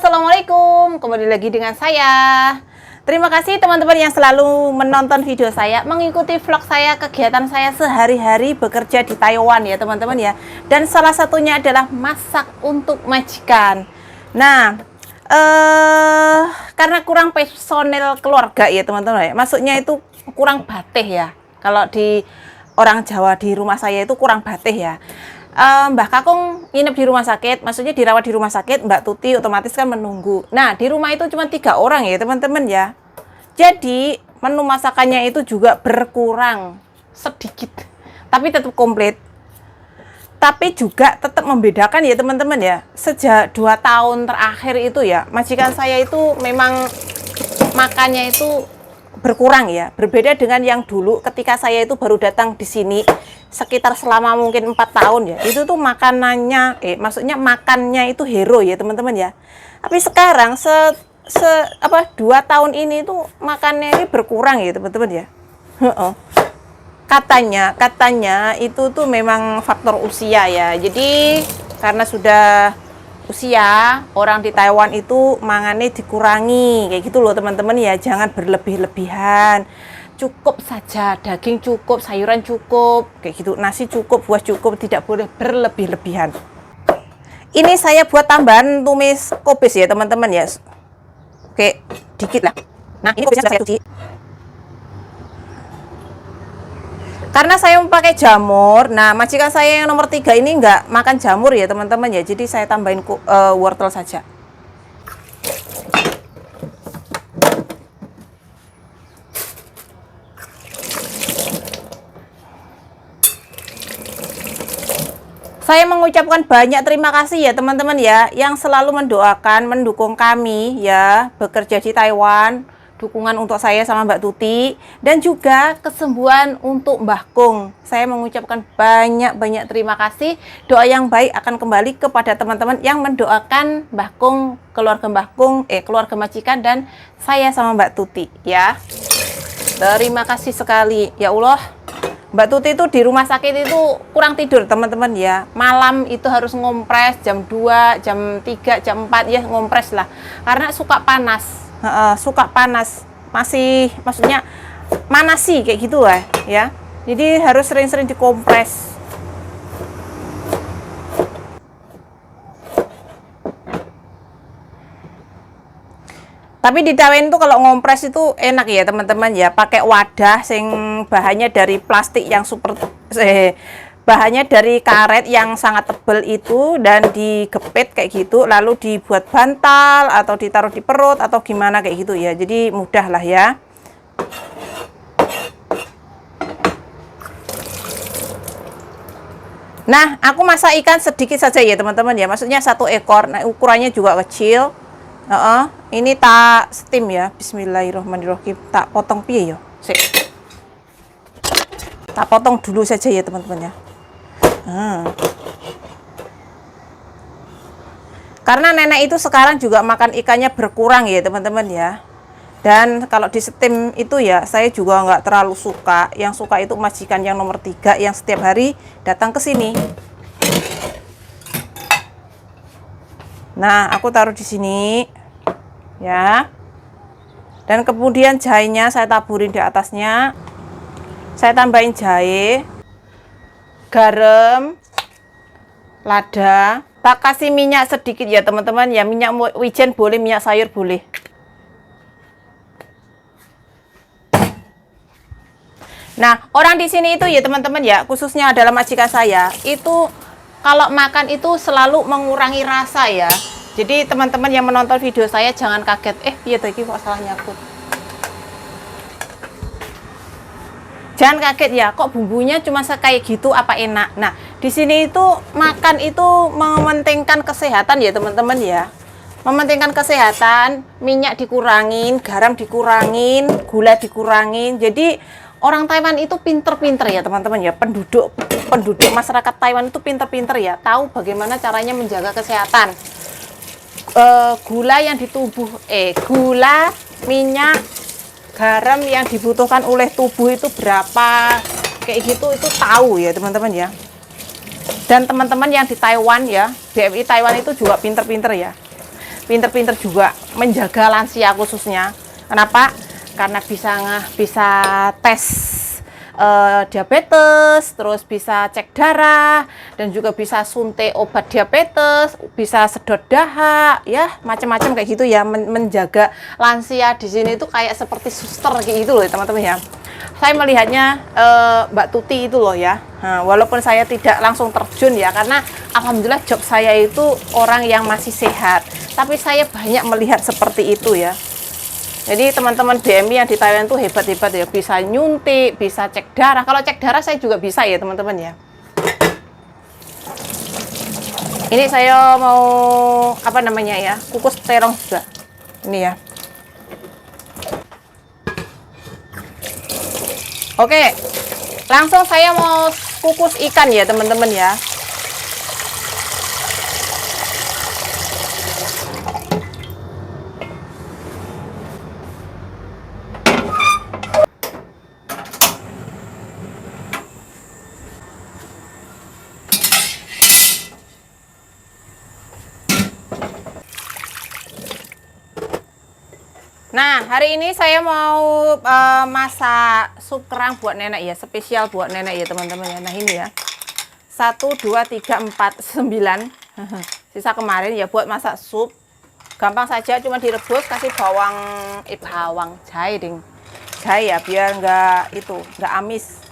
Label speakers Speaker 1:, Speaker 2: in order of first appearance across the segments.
Speaker 1: Assalamualaikum, kembali lagi dengan saya. Terima kasih teman-teman yang selalu menonton video saya, mengikuti vlog saya, kegiatan saya sehari-hari bekerja di Taiwan ya teman-teman ya. Dan salah satunya adalah masak untuk majikan. Nah, karena kurang personel keluarga ya teman-teman ya, maksudnya itu kurang batih ya. Kalau di orang Jawa di rumah saya itu kurang batih ya. Mbah Kakung nginep di rumah sakit, maksudnya dirawat di rumah sakit, Mbak Tuti otomatis kan menunggu. Nah, di rumah itu cuma 3 orang ya teman-teman ya. Jadi menu masakannya itu juga berkurang sedikit, tapi tetap komplit. Tapi juga tetap membedakan ya teman-teman ya. Sejak 2 tahun terakhir itu ya, majikan saya itu memang makannya itu berkurang ya. Berbeda dengan yang dulu ketika saya itu baru datang di sini sekitar selama mungkin 4 tahun ya. Itu tuh makanannya maksudnya makannya itu hero ya teman-teman ya. Tapi sekarang 2 tahun ini tuh makannya ini berkurang ya teman-teman ya. Katanya itu tuh memang faktor usia ya. Jadi karena sudah usia, orang di Taiwan itu mangannya dikurangi kayak gitu loh teman-teman ya. Jangan berlebih-lebihan, cukup saja, daging cukup, sayuran cukup kayak gitu, nasi cukup, buah cukup, tidak boleh berlebih-lebihan. Ini saya buat tambahan tumis kubis ya teman-teman ya. Oke, dikit lah. Nah, ini kubisnya sudah saya cuci. Karena saya memakai jamur, nah majikan saya yang nomor 3 ini nggak makan jamur ya teman-teman ya, jadi saya tambahin wortel saja. Saya mengucapkan banyak terima kasih ya teman-teman ya, yang selalu mendoakan, mendukung kami ya, bekerja di Taiwan. Dukungan untuk saya sama Mbak Tuti, dan juga kesembuhan untuk Mbah Kung. Saya mengucapkan banyak terima kasih. Doa yang baik akan kembali kepada teman-teman yang mendoakan Mbah Kung, keluarga Mbah Kung, keluarga majikan, dan saya sama Mbak Tuti ya. Terima kasih sekali ya Allah. Mbak Tuti itu di rumah sakit itu kurang tidur teman-teman ya. Malam itu harus ngompres jam 2, jam 3, jam 4 ya, ngompres lah. Karena suka panas. Maksudnya manasi kayak gitu lah ya. Jadi harus sering-sering dikompres. Tapi di Taiwan itu kalau ngompres itu enak ya teman-teman ya, pakai wadah sing bahannya dari plastik yang bahannya dari karet yang sangat tebal itu, dan digepit kayak gitu, lalu dibuat bantal atau ditaruh di perut atau gimana kayak gitu ya. Jadi mudah lah ya. Nah, aku masak ikan sedikit saja ya teman-teman ya, maksudnya 1 ekor. Nah, ukurannya juga kecil. Ini tak steam ya. Bismillahirrahmanirrahim. Tak potong piye ya. Tak potong dulu saja ya teman-teman ya. Karena nenek itu sekarang juga makan ikannya berkurang ya teman-teman ya. Dan kalau di steam itu ya saya juga nggak terlalu suka. Yang suka itu majikan yang nomor 3 yang setiap hari datang ke sini. Nah, aku taruh di sini ya. Dan kemudian jahenya saya taburin di atasnya. Saya tambahin jahe, garam, lada, tak kasih minyak sedikit ya teman-teman ya, minyak wijen boleh, minyak sayur boleh. Nah, orang di sini itu ya teman-teman ya, khususnya adalah majikan saya, itu kalau makan itu selalu mengurangi rasa ya. Jadi teman-teman yang menonton video saya jangan kaget, iya tadi kok salah nyakut. Jangan kaget ya, kok bumbunya cuma kayak gitu apa enak. Nah, di sini itu makan itu mementingkan kesehatan ya teman-teman ya. Mementingkan kesehatan, minyak dikurangin, garam dikurangin, gula dikurangin. Jadi orang Taiwan itu pinter-pinter ya teman-teman ya. Penduduk masyarakat Taiwan itu pinter-pinter ya, tahu bagaimana caranya menjaga kesehatan. Gula yang di tubuh, gula, minyak, garam yang dibutuhkan oleh tubuh itu berapa, kayak gitu itu tahu ya teman-teman ya. Dan teman-teman yang di Taiwan ya, BMI Taiwan itu juga pinter-pinter ya. pinter-pinter juga menjaga lansia khususnya. Kenapa? Karena bisa tes diabetes, terus bisa cek darah, dan juga bisa suntik obat diabetes, bisa sedot dahak, ya macam-macam kayak gitu ya, menjaga lansia di sini itu kayak seperti suster kayak gitu loh teman-teman ya. Saya melihatnya Mbak Tuti itu loh ya. Nah, walaupun saya tidak langsung terjun ya, karena alhamdulillah job saya itu orang yang masih sehat, tapi saya banyak melihat seperti itu ya. Jadi teman-teman BMI yang di Thailand tuh hebat-hebat ya, bisa nyuntik, bisa cek darah. Kalau cek darah saya juga bisa ya teman-teman ya. Ini saya mau apa namanya ya, kukus terong juga. Ini ya. Oke, langsung saya mau kukus ikan ya teman-teman ya. Nah, hari ini saya mau masak sup kerang buat nenek ya, spesial buat nenek ya teman-teman ya. Nah ini ya, 1, 2, 3, 4, 9 sisa kemarin ya buat masak sup. Gampang saja, cuma direbus, kasih bawang jahe ding, jahe ya, biar nggak amis.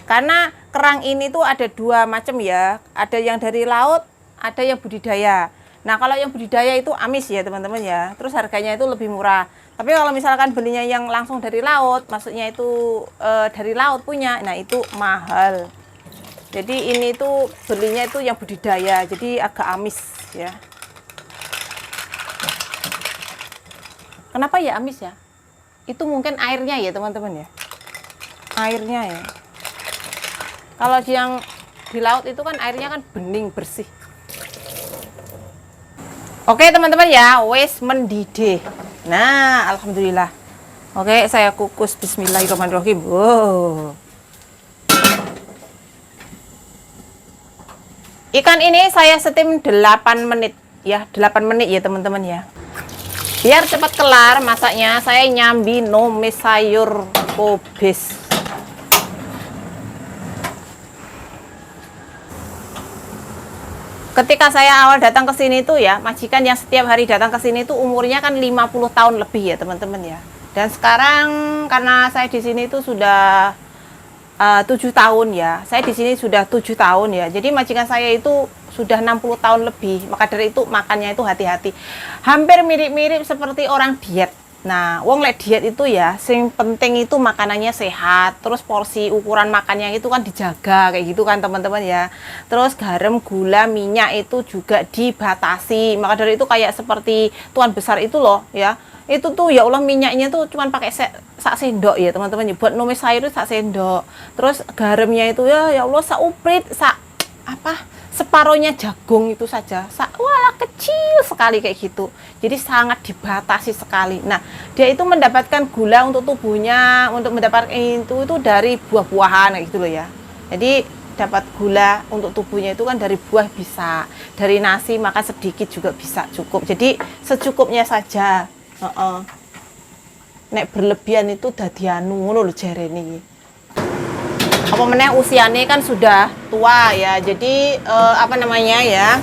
Speaker 1: Karena kerang ini tuh ada dua macam ya, ada yang dari laut, ada yang budidaya. Nah kalau yang budidaya itu amis ya teman-teman ya, terus harganya itu lebih murah. Tapi kalau misalkan belinya yang langsung dari laut, maksudnya itu dari laut punya, nah itu mahal. Jadi ini tuh belinya itu yang budidaya, jadi agak amis ya. Kenapa ya amis ya? Itu mungkin airnya ya teman-teman ya, airnya ya. Kalau yang di laut itu kan airnya kan bening bersih. Oke teman-teman ya, wes mendidih. Nah, alhamdulillah. Oke, saya kukus. Bismillahirrahmanirrahim. Wow. Ikan ini saya steam 8 menit ya, 8 menit ya teman-teman ya. Biar cepat kelar masaknya, saya nyambi numis sayur kobis. Ketika saya awal datang ke sini tuh ya, majikan yang setiap hari datang ke sini tuh umurnya kan 50 tahun lebih ya teman-teman ya. Dan sekarang karena saya di sini tuh sudah 7 tahun ya. Saya di sini sudah 7 tahun ya. Jadi majikan saya itu sudah 60 tahun lebih. Maka dari itu makannya itu hati-hati. Hampir mirip-mirip seperti orang diet. Nah, wong lek diet itu ya, sing penting itu makanannya sehat, terus porsi ukuran makannya itu kan dijaga kayak gitu kan teman-teman ya. Terus garam, gula, minyak itu juga dibatasi. Maka dari itu kayak seperti tuan besar itu loh ya. Itu tuh ya Allah minyaknya tuh cuman pakai sak sendok ya teman-teman. Buat numis sayur itu sak sendok. Terus garamnya itu ya Allah sak uprit, sak apa? Separohnya jagung itu saja, wah kecil sekali kayak gitu. Jadi sangat dibatasi sekali. Nah, dia itu mendapatkan gula untuk tubuhnya, untuk mendapatkan itu dari buah-buahan kayak gitu loh ya. Jadi dapat gula untuk tubuhnya itu kan dari buah bisa, dari nasi makan sedikit juga bisa cukup. Jadi secukupnya saja. Nek berlebihan itu dadi anu ngono lho jarene. Apa meneh usianya kan sudah tua ya, jadi apa namanya ya,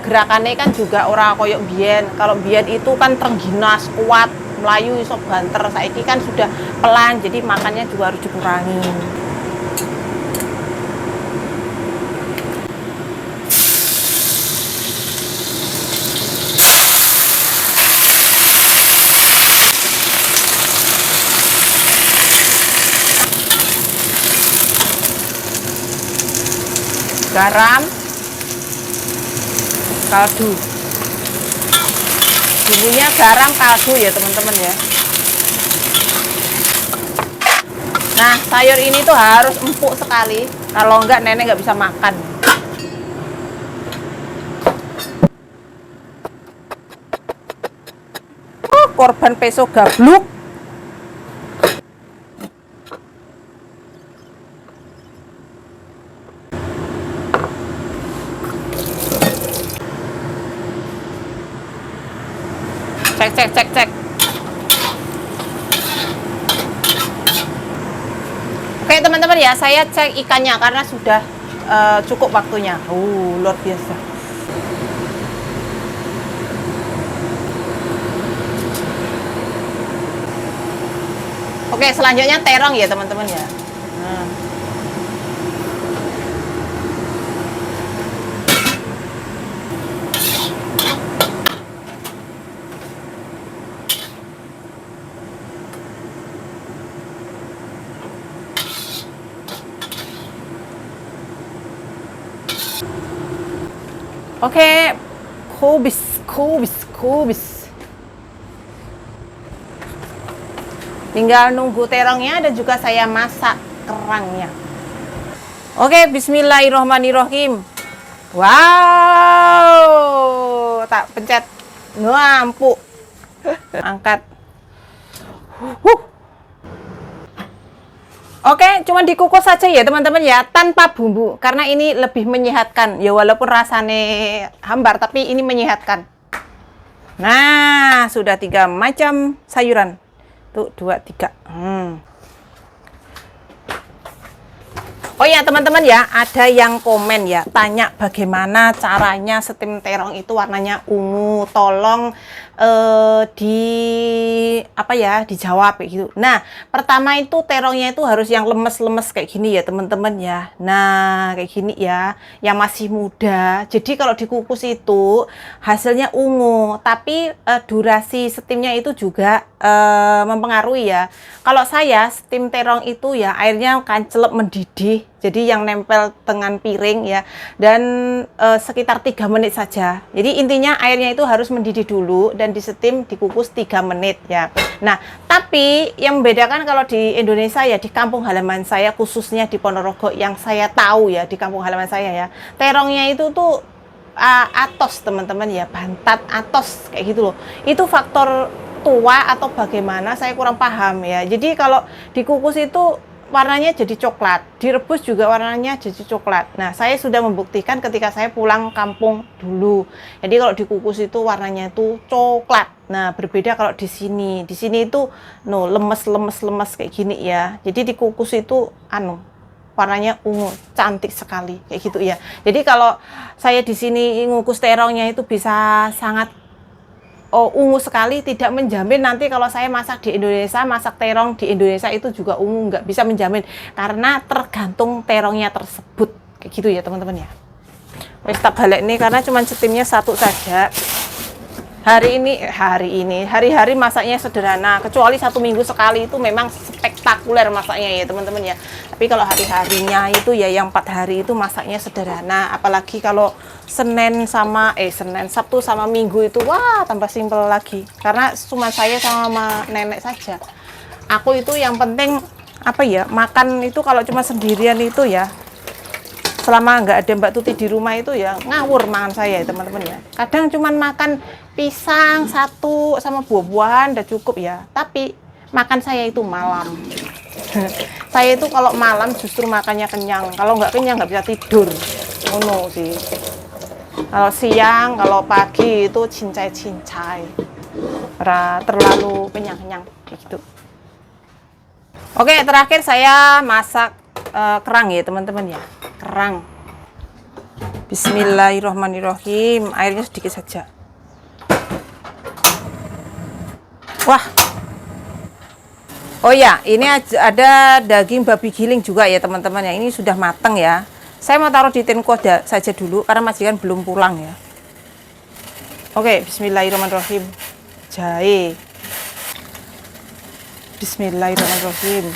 Speaker 1: gerakannya kan juga orang koyok biyen. Kalau biyen itu kan terengginas kuat, melayu iso banter, saiki kan sudah pelan, jadi makannya juga harus dikurangi. Garam, kaldu, bumbunya garam kaldu ya teman-teman ya. Nah sayur ini tuh harus empuk sekali, kalau enggak nenek nggak bisa makan. Korban peso gabluk. Cek, cek, cek, cek. Oke teman-teman ya, saya cek ikannya karena sudah cukup waktunya. Luar biasa. Oke, selanjutnya terong ya teman-teman ya. Nah. Oke, kubis. Tinggal nunggu terongnya dan juga saya masak kerangnya. Oke, bismillahirrohmanirrohim. Wow, tak pencet lampu. Angkat. Oke, cuman dikukus saja ya teman-teman ya, tanpa bumbu. Karena ini lebih menyehatkan. Ya walaupun rasanya hambar, tapi ini menyehatkan. Nah, sudah 3 macam sayuran. Tuh, 2, 3. Oh ya teman-teman ya, ada yang komen ya, tanya bagaimana caranya steam terong itu warnanya ungu. Tolong dijawab kayak gitu. Nah, pertama itu terongnya itu harus yang lemes-lemes kayak gini ya teman-teman ya. Nah, kayak gini ya, yang masih muda. Jadi kalau dikukus itu hasilnya ungu, tapi durasi steamnya itu juga mempengaruhi ya. Kalau saya steam terong itu ya airnya kancelep mendidih. Jadi yang nempel dengan piring ya, dan sekitar 3 menit saja. Jadi intinya airnya itu harus mendidih dulu dan di steam dikukus 3 menit ya. Nah, tapi yang membedakan kalau di Indonesia ya, di kampung halaman saya khususnya di Ponorogo yang saya tahu ya, di kampung halaman saya ya, terongnya itu tuh atos teman-teman ya, bantat atos kayak gitu loh. Itu faktor tua atau bagaimana saya kurang paham ya. Jadi kalau dikukus itu warnanya jadi coklat, direbus juga warnanya jadi coklat. Nah, saya sudah membuktikan ketika saya pulang kampung dulu. Jadi kalau dikukus itu warnanya itu coklat. Nah, berbeda kalau di sini. Di sini itu lemes kayak gini ya. Jadi dikukus itu warnanya ungu, cantik sekali kayak gitu ya. Jadi kalau saya di sini ngukus terongnya itu bisa sangat ungu sekali, tidak menjamin nanti kalau saya masak di Indonesia, masak terong di Indonesia itu juga ungu, nggak bisa menjamin karena tergantung terongnya tersebut kayak gitu ya teman-teman ya. Wes tak balik nih karena cuma steamnya 1 saja. Hari-hari masaknya sederhana, kecuali 1 minggu sekali itu memang spektakuler masaknya ya teman-teman ya. Tapi kalau hari-harinya itu ya yang 4 hari itu masaknya sederhana, apalagi kalau Senin, Sabtu sama Minggu itu wah tambah simpel lagi. Karena cuma saya sama nenek saja. Aku itu yang penting makan itu kalau cuma sendirian itu ya, selama nggak ada Mbak Tuti di rumah itu ya ngawur makan saya ya teman-teman ya. Kadang cuman makan pisang 1 sama buah-buahan udah cukup ya, tapi makan saya itu malam. Saya itu kalau malam justru makannya kenyang, kalau nggak kenyang nggak bisa tidur. Sih kalau siang, kalau pagi itu cincai-cincai, terlalu kenyang-kenyang gitu. Oke, terakhir saya masak kerang ya teman-teman ya. Kerang. Bismillahirrohmanirrohim. Airnya sedikit saja. Wah. Oh ya, ini ada daging babi giling juga ya teman-teman ya. Ini sudah matang ya. Saya mau taruh di tin kuah saja dulu karena majikan belum pulang ya. Oke, bismillahirrohmanirrohim. Jahe. Bismillahirrohmanirrohim.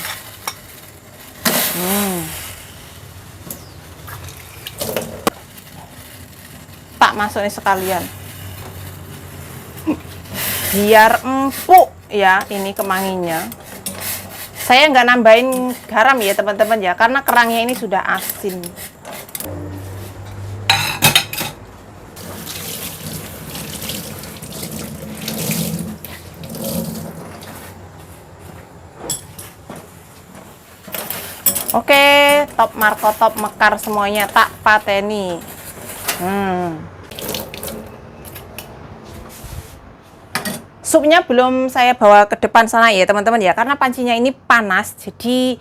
Speaker 1: Tak masukin sekalian biar empuk ya ini kemanginya. Saya nggak nambahin garam ya teman-teman ya, karena kerangnya ini sudah asin. Oke, top markotop mekar semuanya tak pateni. supnya belum saya bawa ke depan sana ya teman-teman ya, karena pancinya ini panas, jadi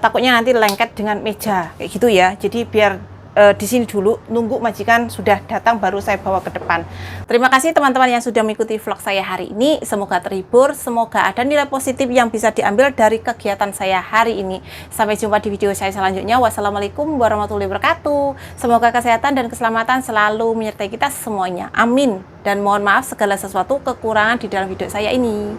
Speaker 1: takutnya nanti lengket dengan meja kayak gitu ya. Jadi biar di sini dulu nunggu majikan sudah datang baru saya bawa ke depan. Terima kasih teman-teman yang sudah mengikuti vlog saya hari ini. Semoga terhibur, semoga ada nilai positif yang bisa diambil dari kegiatan saya hari ini. Sampai jumpa di video saya selanjutnya. Wassalamualaikum warahmatullahi wabarakatuh. Semoga kesehatan dan keselamatan selalu menyertai kita semuanya. Amin. Dan mohon maaf segala sesuatu kekurangan di dalam video saya ini.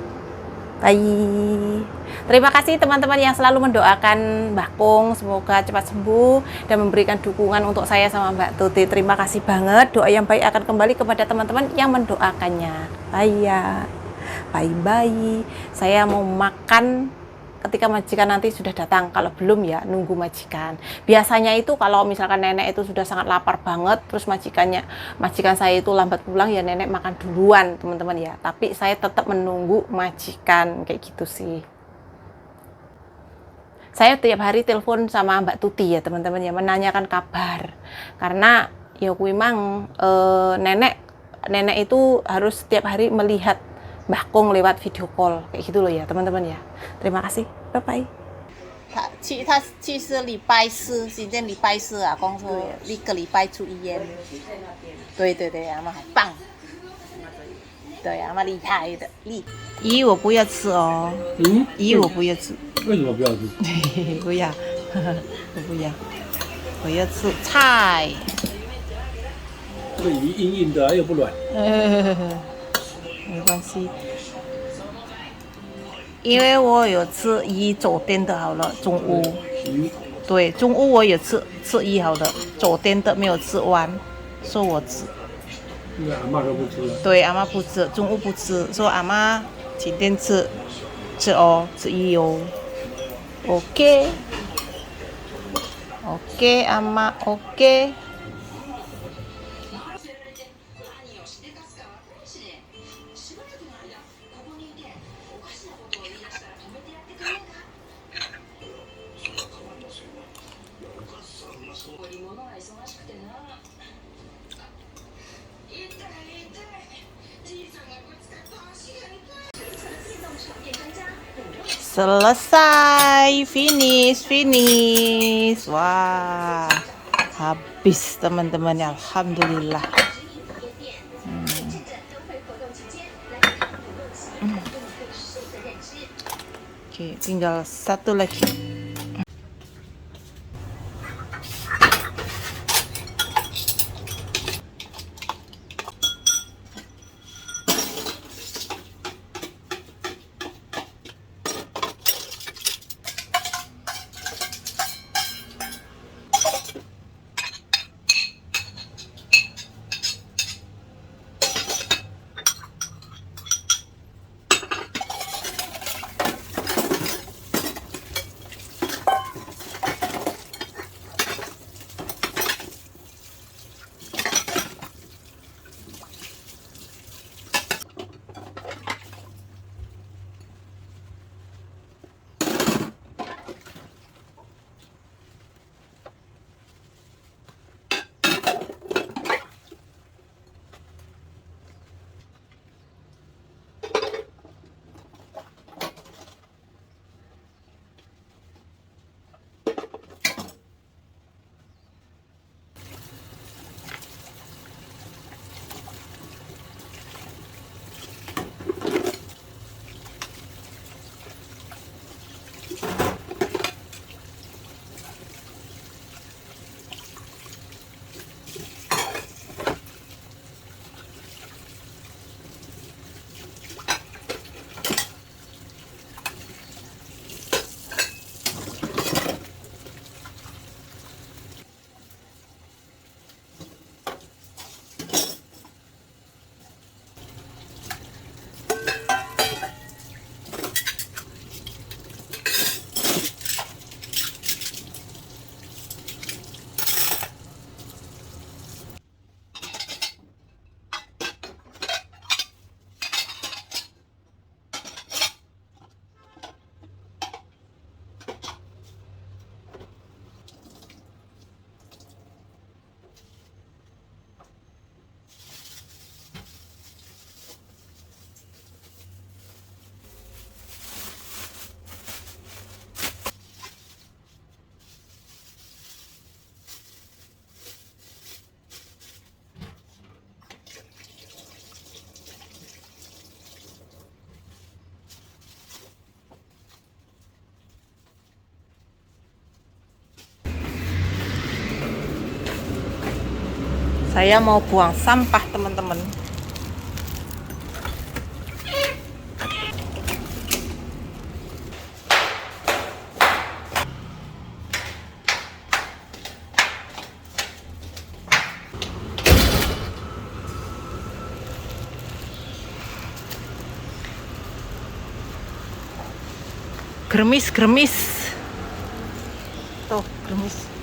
Speaker 1: Bye. Terima kasih teman-teman yang selalu mendoakan Mbah Kung, semoga cepat sembuh dan memberikan dukungan untuk saya sama Mbak Tuti. Terima kasih banget, doa yang baik akan kembali kepada teman-teman yang mendoakannya. Bye ya. Bye-bye. Saya mau makan ketika majikan nanti sudah datang. Kalau belum ya nunggu majikan. Biasanya itu kalau misalkan nenek itu sudah sangat lapar banget, terus majikan saya itu lambat pulang, ya nenek makan duluan teman-teman ya. Tapi saya tetap menunggu majikan kayak gitu sih. Saya tiap hari telepon sama Mbak Tuti ya teman-teman ya, menanyakan kabar. Karena ya memang nenek itu harus setiap hari melihat Mbah Kung lewat video call kayak gitu loh ya teman-teman ya. Terima kasih, bye bye. 他去是礼拜四，今天礼拜四啊，公说一个礼拜出一烟。对对对，阿妈好棒，对阿妈厉害的，鱼我不要吃哦，鱼我不要吃，
Speaker 2: 为什么不要吃？
Speaker 1: 不要，我不要，我要吃菜。
Speaker 2: 这个鱼硬硬的，又不软。
Speaker 1: 没关系，因为我有吃鱼昨天的好了，中午。
Speaker 2: 鱼
Speaker 1: 对，中午我有吃鱼好的，昨天的没有吃完，说我吃。
Speaker 2: 因为阿妈都不吃了。
Speaker 1: 对，阿妈不吃，中午不吃，说阿妈今天吃哦，吃鱼哦。OK， OK， 阿妈 OK。Selesai, finish. Wah, habis teman-teman, alhamdulillah. Oke, tinggal satu lagi. Saya mau buang sampah, teman-teman. Gremis. Tuh, gremis.